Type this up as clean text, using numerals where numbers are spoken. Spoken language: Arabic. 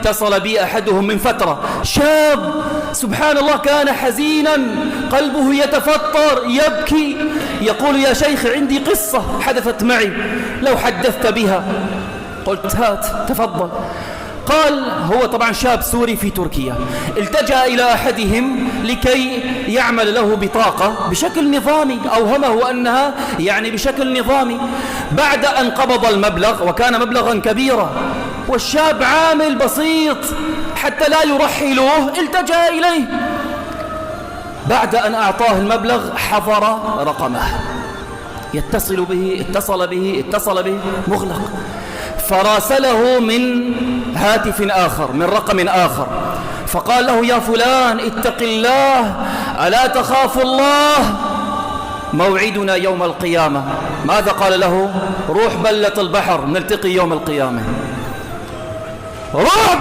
اتصل بي أحدهم من فترة، شاب سبحان الله كان حزينا، قلبه يتفطر يبكي، يقول يا شيخ عندي قصة حدثت معي لو حدثت بها. قلت هات تفضل. قال هو طبعا شاب سوري في تركيا، التجأ إلى أحدهم لكي يعمل له بطاقة بشكل نظامي، أوهمه أنها يعني بشكل نظامي. بعد أن قبض المبلغ وكان مبلغا كبيرا والشاب عامل بسيط حتى لا يرحلوه، التجأ إليه. بعد أن أعطاه المبلغ حضر رقمه، اتصل به مغلق، فراسله من هاتف آخر من رقم آخر، فقال له يا فلان اتق الله ألا تخاف الله موعدنا يوم القيامة. ماذا قال له؟ روح بلة البحر نلتقي يوم القيامة. روح